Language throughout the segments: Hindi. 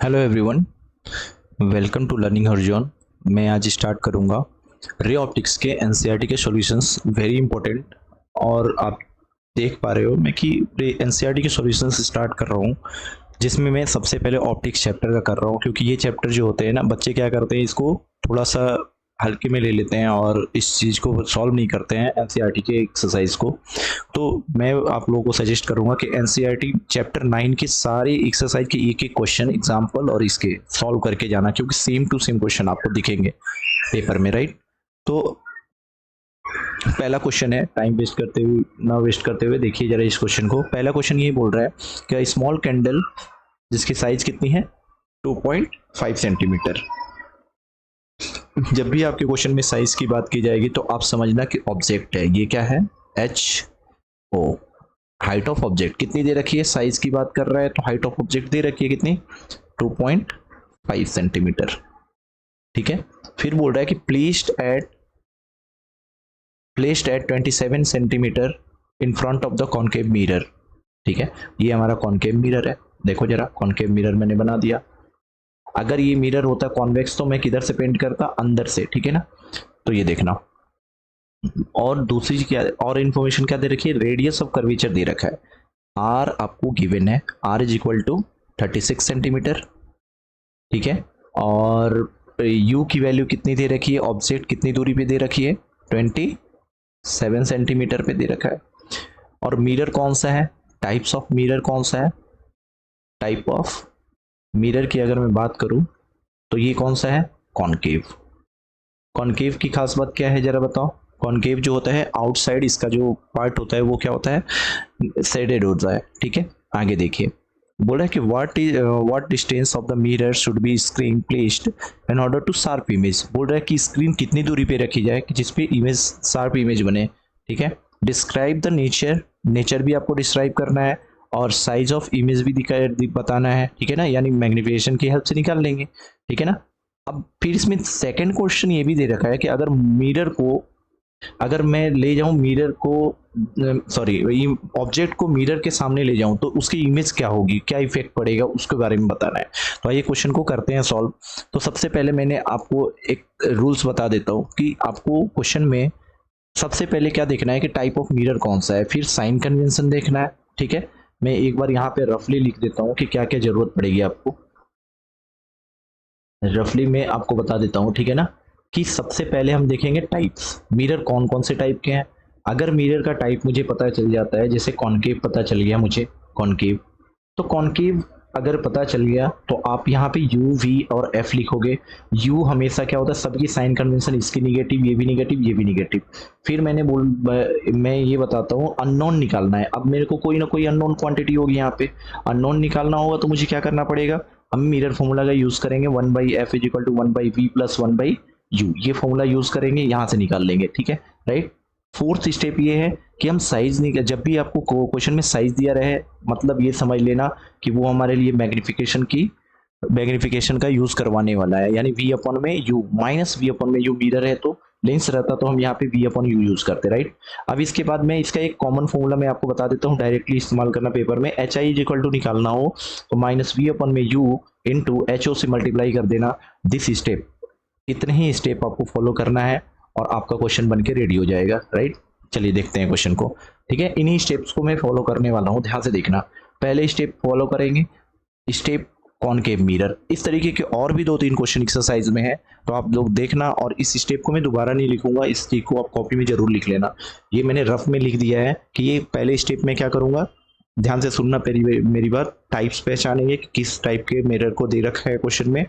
Hello everyone, welcome to learning horizon. मैं आज स्टार्ट करूंगा रे ऑप्टिक्स के एनसीईआरटी के सॉल्यूशंस, वेरी इंपॉर्टेंट। और आप देख पा रहे हो मैं कि एनसीईआरटी के सॉल्यूशंस स्टार्ट कर रहा हूं, जिसमें मैं सबसे पहले ऑप्टिक्स चैप्टर का कर रहा हूं, क्योंकि ये चैप्टर जो होते हैं ना, बच्चे क्या करते हैं, इसको थोड़ा सा हल्के में ले लेते हैं और इस चीज़ को सॉल्व नहीं करते हैं एनसीईआरटी के एक्सरसाइज को। तो मैं आप लोगों को सजेस्ट करूंगा कि एनसीईआरटी चैप्टर 9 की सारी एक्सरसाइज के एक एक क्वेश्चन एग्जाम्पल और इसके सॉल्व करके जाना, क्योंकि सेम टू सेम क्वेश्चन आपको दिखेंगे पेपर में, राइट। तो पहला क्वेश्चन है, टाइम वेस्ट करते हुए ना वेस्ट करते हुए देखिए जरा इस क्वेश्चन को। पहला क्वेश्चन ये बोल रहा है कि स्मॉल कैंडल जिसकी साइज कितनी है 2.5 सेंटीमीटर। जब भी आपके क्वेश्चन में साइज की बात की जाएगी तो आप समझना कि ऑब्जेक्ट है, ये क्या है, H O. Height of object कितनी दे रखी है, साइज की बात कर रहा है तो हाइट ऑफ ऑब्जेक्ट दे रखी है कितनी, 2.5 सेंटीमीटर। ठीक है, फिर बोल रहा है कि placed at 27 centimetre in front of the concave mirror. ठीक है, ये हमारा कॉनकेव मिरर है। देखो जरा, कॉनकेव मिरर मैंने बना दिया। अगर ये मिरर होता कॉन्वेक्स तो मैं किधर से पेंट करता, अंदर से, ठीक है ना। तो ये देखना, और दूसरी क्या और इन्फॉर्मेशन क्या दे रखी है, रेडियस ऑफ कर्वेचर दे रखा है। आर आपको गिवन है, R is equal to 36 centimetre. ठीक है, और यू की वैल्यू कितनी दे रखी है, ऑब्जेक्ट कितनी दूरी पे दे रखी है, 27 सेंटीमीटर पे दे रखा है। और मिरर कौन सा है, टाइप्स ऑफ मिरर कौन सा है, टाइप ऑफ मिरर की अगर मैं बात करूं तो ये कौन सा है, कॉनकेव। कॉनकेव की खास बात क्या है जरा बताओ। कॉनकेव जो होता है आउटसाइड, इसका जो पार्ट होता है वो क्या होता है, शेडेड होता है। ठीक है, आगे देखिए, बोला है कि what distance of the mirror should be screen placed in order to sharp image. बोल रहा है कि स्क्रीन कितनी दूरी पे रखी जाए कि जिसपे इमेज शार्प इमेज बने। ठीक है, डिस्क्राइब द नेचर, नेचर भी आपको डिस्क्राइब करना है, और साइज ऑफ इमेज भी बताना है। ठीक है ना, यानी मैग्निफिकेशन की हेल्प से निकाल लेंगे। ठीक है ना। अब फिर इसमें सेकंड क्वेश्चन ये भी दे रखा है कि अगर मिरर को, अगर मैं ले जाऊं मिरर को, सॉरी, ऑब्जेक्ट को मिरर के सामने ले जाऊं तो उसकी इमेज क्या होगी, क्या इफेक्ट पड़ेगा, उसके बारे में बताना है। तो आइए क्वेश्चन को करते हैं सॉल्व। तो सबसे पहले मैंने आपको एक रूल्स बता देता हूं कि आपको क्वेश्चन में सबसे पहले क्या देखना है कि टाइप ऑफ मिरर कौन सा है, फिर साइन कन्वेंशन देखना है। ठीक है, मैं एक बार यहाँ पे रफली लिख देता हूँ कि क्या क्या जरूरत पड़ेगी आपको, रफली मैं आपको बता देता हूँ। ठीक है ना, कि सबसे पहले हम देखेंगे टाइप्स, मिरर कौन कौन से टाइप के हैं। अगर मिरर का टाइप मुझे पता चल जाता है, जैसे कॉनकेव पता चल गया मुझे, कॉनकेव, तो कॉनकेव अगर पता चल गया तो आप यहाँ पे यू वी और एफ लिखोगे। यू हमेशा क्या होता है, सबकी साइन कन्वेंशन, इसकी निगेटिव, ये भी निगेटिव, ये भी निगेटिव। फिर मैं ये बताता हूँ, अननोन निकालना है। अब मेरे को कोई ना कोई अननोन क्वांटिटी होगी, यहाँ पे अननोन निकालना होगा तो मुझे क्या करना पड़ेगा, हम मिरर फॉर्मूला का यूज करेंगे, 1/f is equal to 1/v plus 1/u, ये फॉर्मूला यूज करेंगे, यहाँ से निकाल लेंगे। ठीक है, राइट। फोर्थ स्टेप ये है कि हम साइज नहीं, जब भी आपको क्वेश्चन में साइज दिया रहे, मतलब ये समझ लेना कि वो हमारे लिए मैग्निफिकेशन का यूज करवाने वाला है, यानी v अपॉन में u माइनस v अपॉन में u। मिरर है तो लेंस रहता तो हम यहाँ पे v अपॉन u यूज करते, राइट। अब इसके बाद मैं इसका एक कॉमन फॉर्मूला मैं आपको बता देता हूँ, डायरेक्टली इस्तेमाल करना पेपर में। H I is equal to निकालना हो तो माइनस v अपॉन में u इंटू एच ओ से मल्टीप्लाई कर देना। दिस स्टेप, इतने ही स्टेप आपको फॉलो करना है और आपका क्वेश्चन बन के रेडी हो जाएगा, राइट। चलिए देखते हैं क्वेश्चन को। ठीक है, इन्हीं स्टेप्स को मैं फॉलो करने वाला हूँ, ध्यान से देखना। पहले स्टेप फॉलो करेंगे, स्टेप कॉनकेव मिरर। इस तरीके के और भी 2-3 क्वेश्चन एक्सरसाइज में है, तो आप लोग देखना। और इस स्टेप को मैं दोबारा नहीं लिखूंगा, इस चीज को आप कॉपी में जरूर लिख लेना। ये मैंने रफ में लिख दिया है कि ये पहले स्टेप में क्या करूंगा, ध्यान से सुनना मेरी बात। टाइप्स पहचानेंगे कि किस टाइप के मिरर को दे रखा है क्वेश्चन में।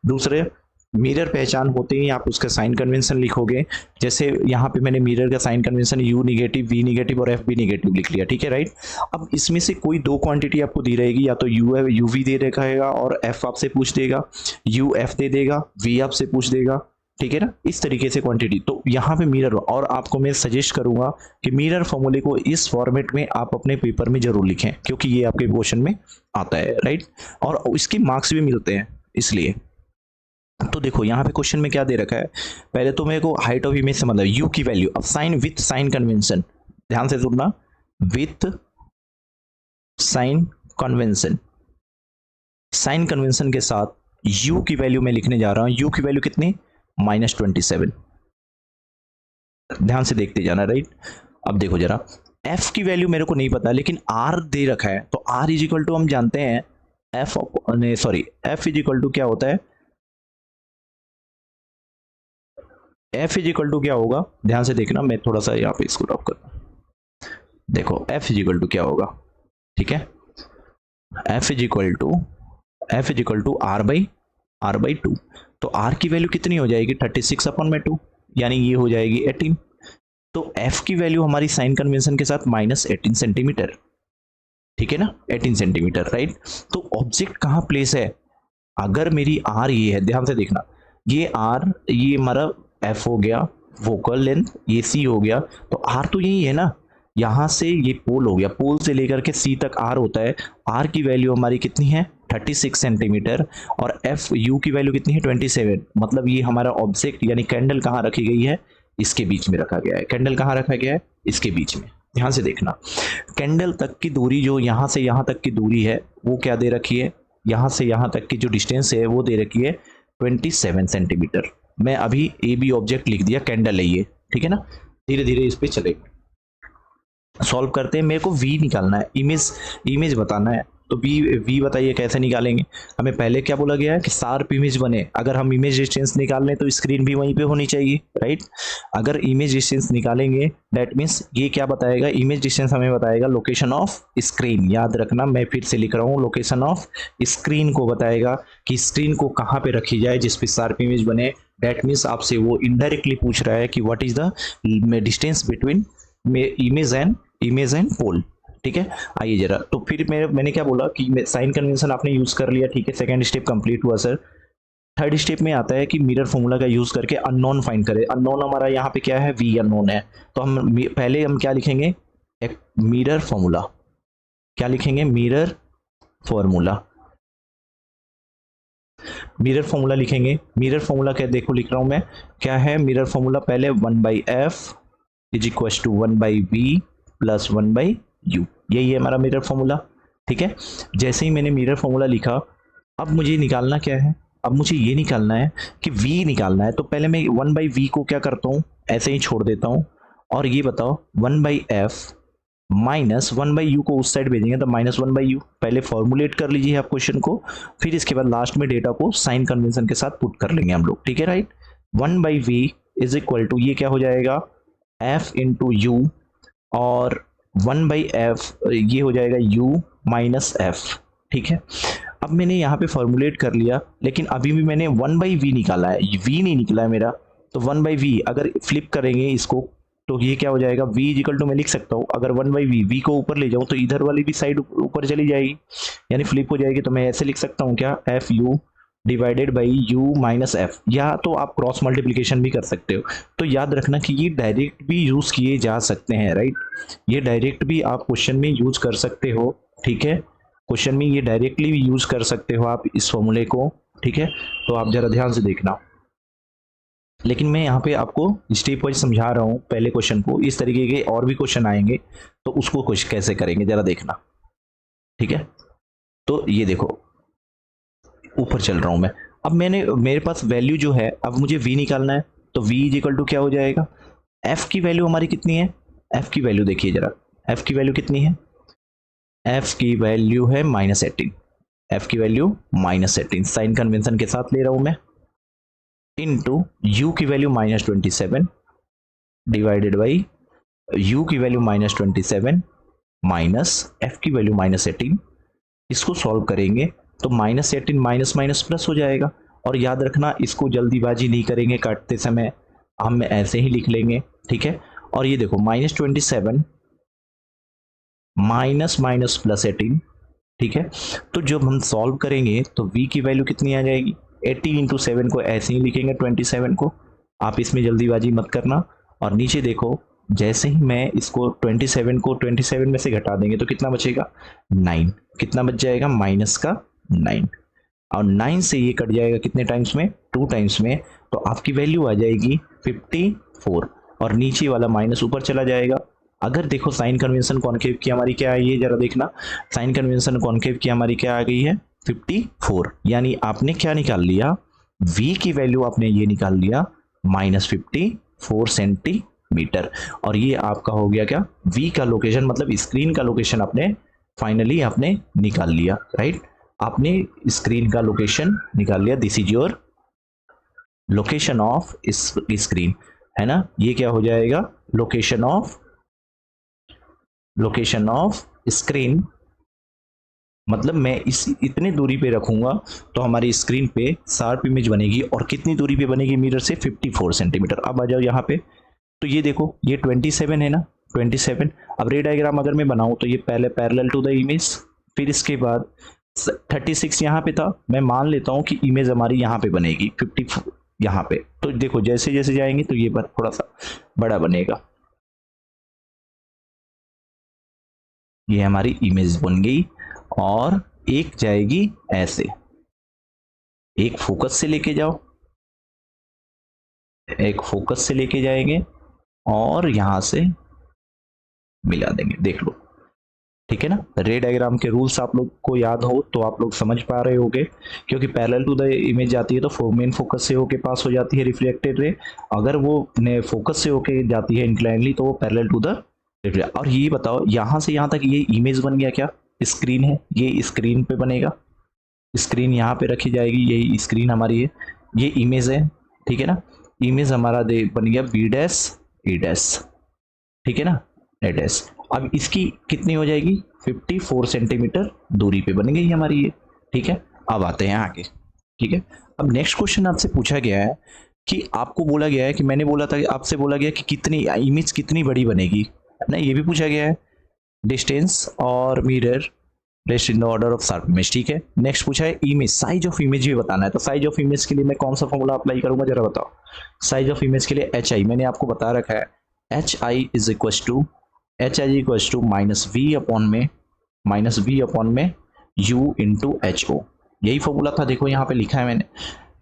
दूसरे, मिरर पहचान होते ही आप उसका साइन कन्वेंशन लिखोगे। जैसे यहाँ पे मैंने मिरर का sign convention u negative, v negative और एफ भी निगेटिव लिख लिया। ठीक है, राइट। अब इसमें से कोई दो क्वांटिटी आपको दी रहेगी, या तो यू वी दे रखा है और एफ आपसे पूछ देगा, यू एफ दे देगा, वी आपसे पूछ देगा। ठीक है ना, इस तरीके से क्वांटिटी। तो यहाँ पे मिरर, और आपको मैं सजेस्ट करूंगा कि मिरर फॉर्मूले को इस फॉर्मेट में आप अपने पेपर में जरूर लिखें, क्योंकि ये आपके क्वेश्चन में आता है, राइट। और इसके मार्क्स भी मिलते हैं इसलिए। तो देखो यहाँ पे क्वेश्चन में क्या दे रखा है, पहले तो मेरे को हाइट ऑफ इमेज से मतलब यू की वैल्यू। अब साइन विथ साइन कन्वेंशन, ध्यान से सुनना, with sign convention. Sign convention के साथ u की वैल्यू मैं लिखने जा रहा हूं, u की वैल्यू कितनी, -27। ध्यान से देखते जाना, राइट। अब देखो जरा, f की वैल्यू मेरे को नहीं पता, लेकिन r दे रखा है, तो r इज इक्वल टू हम जानते हैं f इज इक्वल टू क्या होता है, f इज इक्वल टू क्या होगा, ध्यान से देखना, मैं थोड़ा सा यहाँ पे इसको ड्रॉप करता हूं। देखो f इज इक्वल टू क्या होगा, ठीक है, f is equal to r/2। तो r की वैल्यू कितनी हो जाएगी, 36/2, यानी ये हो जाएगी 18। तो f की वैल्यू हमारी साइन कन्वेंशन के साथ -18 सेंटीमीटर, ठीक है ना, 18 सेंटीमीटर, राइट। तो ऑब्जेक्ट कहाँ प्लेस है, अगर मेरी r ये है, ध्यान से देखना, ये r, ये हमारा f हो गया, फोकल लेंथ ये c हो गया, तो r तो यही है ना, यहाँ से ये पोल हो गया, पोल से लेकर के c तक r होता है। r की वैल्यू हमारी कितनी है, 36 सेंटीमीटर, और u की वैल्यू कितनी है, 27। मतलब ये हमारा ऑब्जेक्ट यानी कैंडल कहाँ रखी गई है, इसके बीच में रखा गया है। कैंडल कहाँ रखा गया है, इसके बीच में। ध्यान से देखना, कैंडल तक की दूरी, जो यहाँ से यहाँ तक की दूरी है, वो क्या दे रखी है, यहाँ से यहाँ तक की जो डिस्टेंस है वो दे रखी है 27 सेंटीमीटर। मैं अभी ए बी ऑब्जेक्ट लिख दिया, कैंडल है ये, ठीक है ना। धीरे धीरे इस पे चलेगा, सॉल्व करते हैं। मेरे को v निकालना है, इमेज बताना है, तो v बताइए कैसे निकालेंगे। हमें पहले क्या बोला गया है कि शार्प इमेज बने, अगर हम इमेज डिस्टेंस निकाल लें तो स्क्रीन भी वहीं पे होनी चाहिए, राइट। अगर इमेज डिस्टेंस निकालेंगे दैट मीन्स ये क्या बताएगा, इमेज डिस्टेंस हमें बताएगा लोकेशन ऑफ स्क्रीन। याद रखना, मैं फिर से लिख रहा हूँ, लोकेशन ऑफ स्क्रीन को बताएगा कि स्क्रीन को कहाँ पे रखी जाए जिस पे शार्प इमेज बने। दैट मीन्स आपसे वो इनडायरेक्टली पूछ रहा है कि what is the distance between image and pole, ठीक है। आइए जरा, तो फिर मैंने क्या बोला कि साइन कन्वेंशन आपने यूज कर लिया, ठीक है, सेकंड स्टेप कंप्लीट हुआ सर। थर्ड स्टेप में आता है कि मिरर फॉर्मूला का यूज करके अननोन फाइंड करें। अननोन हमारा यहाँ पे क्या है, v अननोन है, तो हम पहले हम क्या लिखेंगे, एक मिरर फॉर्मूला, क्या लिखेंगे, मिरर फॉर्मूला लिखेंगे। मिरर फॉर्मूला क्या, देखो लिख रहा हूं मैं, क्या है मिरर फॉर्मूला, पहले 1/f is equal to 1/v plus 1/u, यही है हमारा मिरर फॉर्मूला, ठीक है। जैसे ही मैंने मिरर फॉर्मूला लिखा, अब मुझे निकालना क्या है, अब मुझे ये निकालना है कि v निकालना है। तो पहले मैं 1/v को क्या करता हूँ, ऐसे ही छोड़ देता हूँ, और ये बताओ 1/f माइनस 1/u को उस साइड भेजेंगे तो -1/u। पहले फॉर्मुलेट कर लीजिए आप क्वेश्चन को, फिर इसके बाद लास्ट में डेटा को साइन कन्वेंशन के साथ पुट कर लेंगे हम लोग, ठीक है, right. 1/v is equal to, ये क्या हो जाएगा, f इंटू u, और 1/f ये हो जाएगा u माइनस f, ठीक है। अब मैंने यहाँ पे फॉर्मुलेट कर लिया, लेकिन अभी भी मैंने 1/v निकाला है, v नहीं निकला है मेरा, तो 1/v अगर फ्लिप करेंगे इसको तो ये क्या हो जाएगा, v इज इक्वल टू, मैं लिख सकता हूँ, अगर 1/v, v को ऊपर ले जाऊँ तो इधर वाली भी साइड ऊपर चली जाएगी, यानी फ्लिप हो जाएगी। तो मैं ऐसे लिख सकता हूँ क्या, fu divided by u minus f, या तो आप क्रॉस मल्टीप्लिकेशन भी कर सकते हो। तो याद रखना कि ये डायरेक्ट भी यूज किए जा सकते हैं, राइट, ये डायरेक्ट भी आप क्वेश्चन में यूज कर सकते हो, ठीक है, क्वेश्चन में ये डायरेक्टली भी यूज कर सकते हो आप इस फॉर्मूले को, ठीक है। तो आप जरा ध्यान से देखना, लेकिन मैं यहाँ पे आपको स्टेप वाइज समझा रहा हूँ पहले क्वेश्चन को, इस तरीके के और भी क्वेश्चन आएंगे तो उसको कुछ कैसे करेंगे जरा देखना, ठीक है। तो ये देखो, ऊपर चल रहा हूं मैं, अब मेरे पास वैल्यू जो है, अब मुझे v निकालना है, तो v इज इक्वल टू क्या हो जाएगा, f की वैल्यू हमारी कितनी है, f की वैल्यू देखिए जरा, f की वैल्यू कितनी है, f की वैल्यू है -18, f की वैल्यू -18 साइन कन्वेंशन के साथ ले रहा हूं मैं, इनटू u की वैल्यू -27 डिवाइडेड बाई u की वैल्यू -27 माइनस f की वैल्यू -18। इसको सॉल्व करेंगे तो -18 माइनस माइनस प्लस हो जाएगा, और याद रखना इसको जल्दीबाजी नहीं करेंगे काटते समय, हम ऐसे ही लिख लेंगे, ठीक है। और ये देखो -27 माइनस माइनस प्लस 18, ठीक है। तो जब हम सॉल्व करेंगे तो v की वैल्यू कितनी आ जाएगी, 18 इंटू 7 को ऐसे ही लिखेंगे 27 को, आप इसमें जल्दीबाजी मत करना। और नीचे देखो, जैसे ही मैं इसको 27 को 27 में से घटा देंगे तो कितना बचेगा, 9, कितना बच जाएगा, माइनस का 9, और 9 से ये कट जाएगा कितने टाइम्स में, 2 टाइम्स में, तो आपकी वैल्यू आ जाएगी 54, और नीचे वाला माइनस ऊपर चला जाएगा। अगर देखो साइन कन्वेंशन कॉन्केव की हमारी क्या है, ये जरा देखना, साइन कन्वेंशन कॉन्केव की हमारी क्या आ गई है, 54, यानी आपने क्या निकाल लिया, v की वैल्यू आपने ये निकाल लिया -54 सेंटीमीटर। और ये आपका हो गया क्या, v का लोकेशन, मतलब स्क्रीन का लोकेशन आपने फाइनली आपने निकाल लिया, राइट। आपने स्क्रीन का लोकेशन निकाल लिया, this is your location of screen, है ना। ये क्या हो जाएगा, लोकेशन ऑफ स्क्रीन, मतलब मैं इस इतने दूरी पे रखूंगा तो हमारी स्क्रीन पे शार्प इमेज बनेगी। और कितनी दूरी पे बनेगी मिरर से, 54 सेंटीमीटर। अब आ जाओ यहाँ पे, तो ये देखो ये 27 है ना, 27। अब रे डायग्राम अगर मैं बनाऊं तो ये पहले पैरेलल टू द इमेज, फिर इसके बाद 36 यहाँ पे था, मैं मान लेता हूँ कि इमेज हमारी यहाँ पे बनेगी 54 यहाँ पे। तो देखो जैसे जैसे जाएंगे तो ये पर थोड़ा सा बड़ा बनेगा, ये हमारी इमेज बन गई। और एक जाएगी ऐसे, एक फोकस से लेके जाओ, एक फोकस से लेके जाएंगे और यहां से मिला देंगे, देख लो, ठीक है ना। रे डायग्राम के रूल्स आप लोग को याद हो तो आप लोग समझ पा रहे होगे, क्योंकि पैरेलल टू द इमेज जाती है तो मेन फोकस से होके पास हो जाती है रिफ्लेक्टेड रे, अगर वो फोकस से होके जाती है इंक्लाइनली तो वो पैरेलल टू द। और ये बताओ यहां से यहां तक ये इमेज बन गया, क्या स्क्रीन है, ये स्क्रीन पे बनेगा, स्क्रीन यहाँ पे रखी जाएगी, यही स्क्रीन हमारी है, ये इमेज है, ठीक है ना। इमेज हमारा बन गया बी डैश ए डैश, ठीक है ना, ए डैश। अब इसकी कितनी हो जाएगी, 54 सेंटीमीटर दूरी पे बन गई हमारी ये, ठीक है। अब आते हैं आगे, ठीक है। अब नेक्स्ट क्वेश्चन आपसे पूछा गया है कि आपको बोला गया है कि मैंने बोला था कि आपसे बोला गया कि कितनी इमेज कितनी बड़ी बनेगी, है ना, ये भी पूछा गया है। डिस्टेंस और mirror placed in the order of sharp image, ठीक है। नेक्स्ट पूछा है इमेज, साइज ऑफ इमेज भी बताना है। तो साइज ऑफ इमेज के लिए मैं कौन सा फॉर्मूला अप्लाई करूंगा जरा बताओ। साइज ऑफ इमेज के लिए एच आई मैंने आपको बता रखा है, H I is equal to minus v upon में यू इंटू एच ओ, यही फॉर्मूला था, देखो यहाँ पे लिखा है मैंने,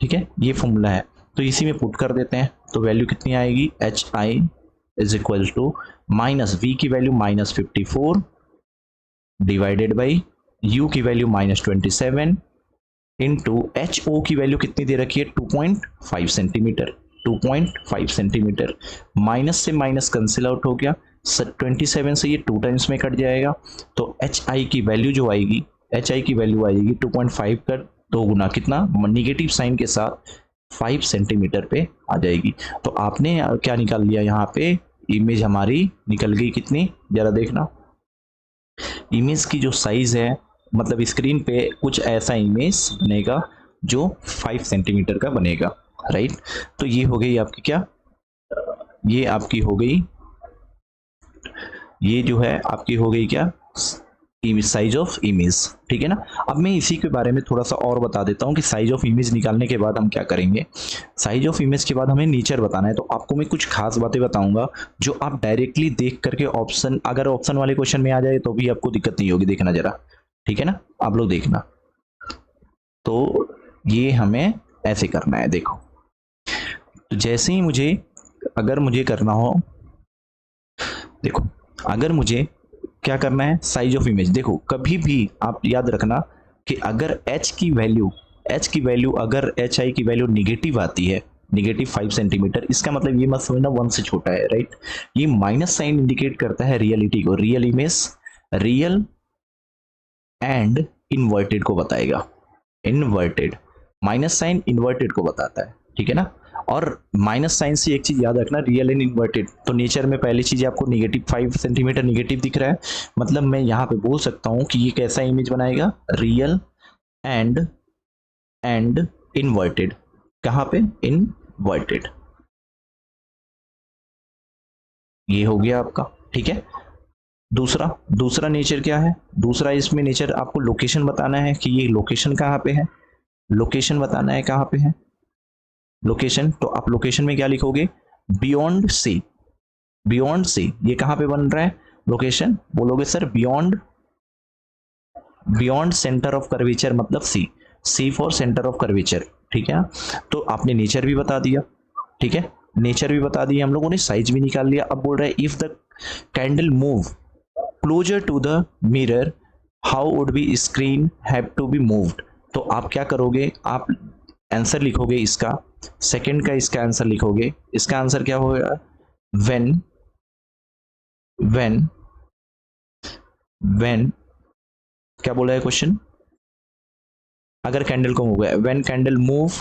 ठीक है, ये फॉर्मूला है। तो इसी में पुट कर देते हैं तो वैल्यू कितनी आएगी, H I is equal to minus v की वैल्यू -54 डिवाइडेड बाई u की वैल्यू -27 इंटू एच ओ की वैल्यू कितनी दे रखी है, 2.5 सेंटीमीटर, 2.5 सेंटीमीटर। माइनस से माइनस कैंसिल आउट हो गया, 27 से ये 2 टाइम्स में कट जाएगा, तो एच आई की वैल्यू जो आएगी, एच आई की वैल्यू आएगी 2.5 का 2 गुना कितना, निगेटिव साइन के साथ 5 सेंटीमीटर पे आ जाएगी। तो आपने क्या निकाल लिया, यहाँ पे इमेज हमारी निकल गई कितनी, जरा देखना। इमेज की जो साइज है, मतलब स्क्रीन पे कुछ ऐसा इमेज बनेगा जो 5 सेंटीमीटर का बनेगा, राइट। तो ये हो गई आपकी क्या, ये आपकी हो गई, ये जो है आपकी हो गई क्या, साइज ऑफ इमेज, ठीक है ना। अब मैं इसी के बारे में थोड़ा सा और बता देता हूँ कि साइज ऑफ इमेज निकालने के बाद हम क्या करेंगे। साइज ऑफ इमेज के बाद हमें नेचर बताना है, तो आपको मैं कुछ खास बातें बताऊंगा जो आप डायरेक्टली देख करके ऑप्शन, अगर ऑप्शन वाले क्वेश्चन में आ जाए तो भी आपको दिक्कत नहीं होगी, देखना जरा, ठीक है ना, आप लोग देखना। तो ये हमें ऐसे करना है, देखो, तो जैसे ही मुझे, अगर मुझे करना हो, देखो, अगर मुझे क्या करना है, साइज ऑफ इमेज, देखो कभी भी आप याद रखना कि अगर h की वैल्यू अगर एच आई की वैल्यू निगेटिव आती है, -5 सेंटीमीटर, इसका मतलब ये मत समझना 1 से छोटा है, राइट। ये माइनस साइन इंडिकेट करता है रियलिटी को, real image, real and inverted को बताएगा, इन्वर्टेड, माइनस साइन इन्वर्टेड को बताता है, ठीक है ना। और माइनस साइन से एक चीज याद रखना, रियल एंड इन्वर्टेड, तो नेचर में पहली चीज आपको -5 सेंटीमीटर निगेटिव दिख रहा है, मतलब मैं यहाँ पे बोल सकता हूँ कि ये कैसा इमेज बनाएगा, रियल एंड इन्वर्टेड, कहाँ पे, इन्वर्टेड, ये हो गया आपका, ठीक है। दूसरा नेचर क्या है, दूसरा इसमें नेचर आपको लोकेशन बताना है कि ये लोकेशन कहाँ पे है, लोकेशन बताना है कहाँ पे है लोकेशन। तो आप लोकेशन में क्या लिखोगे, बियॉन्ड सी, बियॉन्ड सी, ये कहाँ पे बन रहा है लोकेशन, बोलोगे sir beyond centre of curvature, मतलब सी फॉर सेंटर ऑफ कर्वेचर, ठीक है। तो आपने नेचर भी बता दिया, ठीक है, नेचर भी बता दिया हम लोगों ने, साइज भी निकाल लिया। अब बोल रहा है if the candle move closer to the mirror how would be screen have to be moved, तो आप क्या करोगे, आप आंसर लिखोगे इसका, सेकंड का इसका आंसर लिखोगे। इसका आंसर क्या होगा, व्हेन क्या बोला है क्वेश्चन, अगर कैंडल को मूव है, when candle move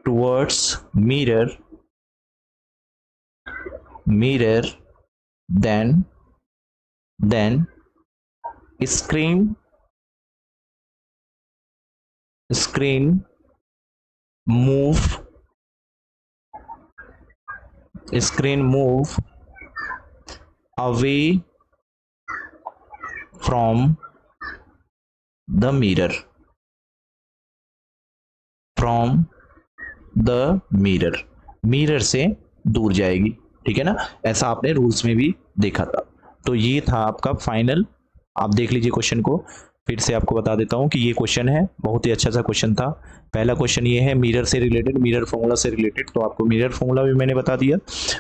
towards mirror, then screen move away from the mirror, mirror से दूर जाएगी। ठीक है ना, ऐसा आपने रूल्स में भी देखा था। तो ये था आपका फाइनल, आप देख लीजिए क्वेश्चन को, फिर से आपको बता देता हूं कि ये क्वेश्चन है, बहुत ही अच्छा सा क्वेश्चन था। पहला क्वेश्चन ये है मिरर से रिलेटेड, मिरर फॉर्मूला से रिलेटेड, तो आपको मिरर फॉर्मूला भी मैंने बता दिया,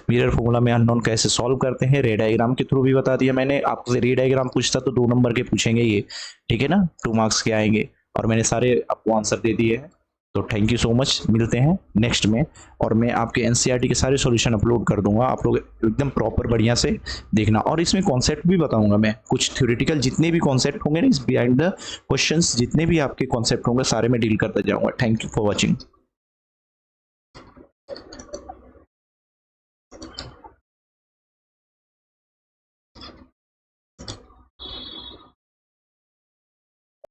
मिरर फॉर्मूला में अननोन कैसे सॉल्व करते हैं, रे डायग्राम के थ्रू भी बता दिया मैंने। आपसे रे डायग्राम पूछता तो 2 नंबर के पूछेंगे ये, ठीक है ना, 2 मार्क्स के आएंगे, और मैंने सारे आपको आंसर दे दिए हैं। तो थैंक यू सो मच, मिलते हैं नेक्स्ट में, और मैं आपके एनसीईआरटी के सारे सॉल्यूशन अपलोड कर दूंगा, आप लोग एकदम प्रॉपर बढ़िया से देखना। और इसमें कॉन्सेप्ट भी बताऊंगा मैं, कुछ थ्योरेटिकल जितने भी कॉन्सेप्ट होंगे ना, इस बिहाइंड द क्वेश्चंस जितने भी आपके कॉन्सेप्ट होंगे सारे मैं डील करता जाऊंगा। Thank you for watching.